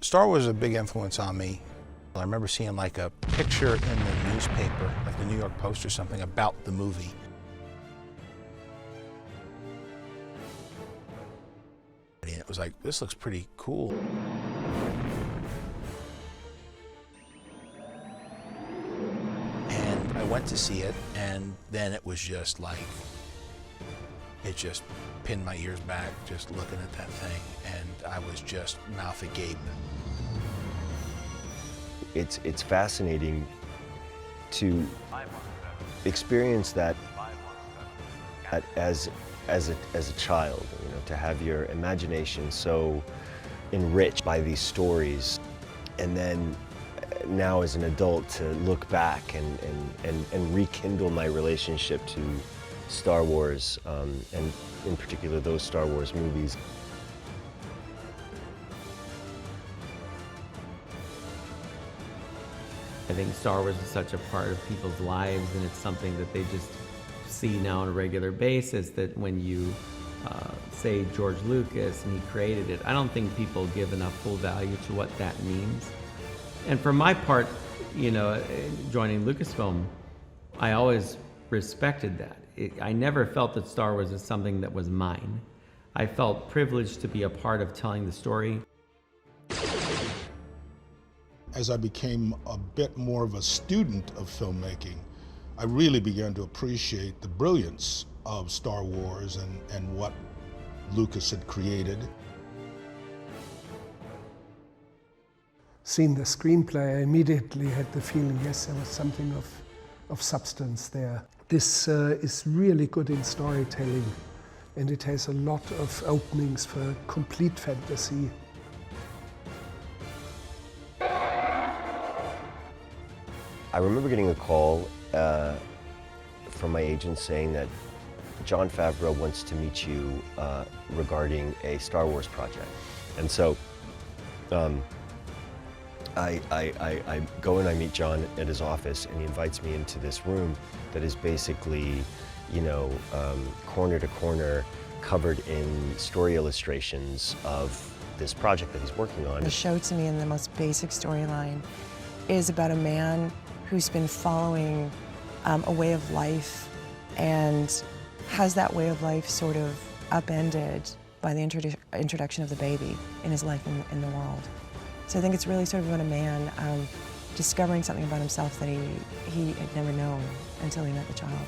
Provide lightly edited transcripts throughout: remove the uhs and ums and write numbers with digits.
Star Wars is a big influence on me. I remember seeing like a picture in the newspaper, like the New York Post or something, about the movie. And it was like, this looks pretty cool. And I went to see it, and then it was just like, it just pinned my ears back just looking at that thing, and I was just mouth agape. It's fascinating to experience that as a child, you know, to have your imagination so enriched by these stories, and then now as an adult to look back and rekindle my relationship to Star Wars, and in particular those Star Wars movies. I think Star Wars is such a part of people's lives, and it's something that they just see now on a regular basis, that when you say George Lucas and he created it, I don't think people give enough full value to what that means. And for my part, you know, joining Lucasfilm, I always respected that. I never felt that Star Wars is something that was mine. I felt privileged to be a part of telling the story. As I became a bit more of a student of filmmaking, I really began to appreciate the brilliance of Star Wars and what Lucas had created. Seeing the screenplay, I immediately had the feeling, yes, there was something of substance there. This is really good in storytelling, and it has a lot of openings for complete fantasy. I remember getting a call from my agent saying that Jon Favreau wants to meet you regarding a Star Wars project. And so I go and I meet Jon at his office, and he invites me into this room that is basically, you know, corner to corner covered in story illustrations of this project that he's working on. The show, to me, in the most basic storyline, is about a man who's been following a way of life and has that way of life sort of upended by the introduction of the baby in his life in the world. So I think it's really sort of about a man discovering something about himself that he had never known until he met the child.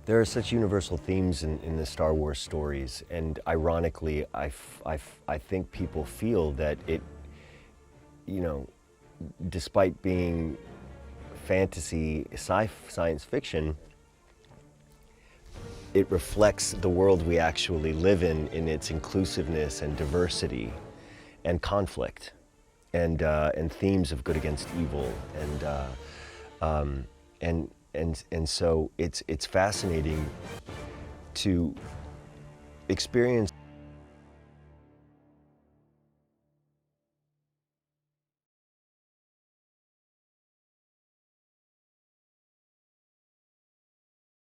There are such universal themes in the Star Wars stories, and ironically, I think people feel that it, you know, despite being fantasy, science fiction, it reflects the world we actually live in its inclusiveness and diversity and conflict and themes of good against evil, and so it's fascinating to experience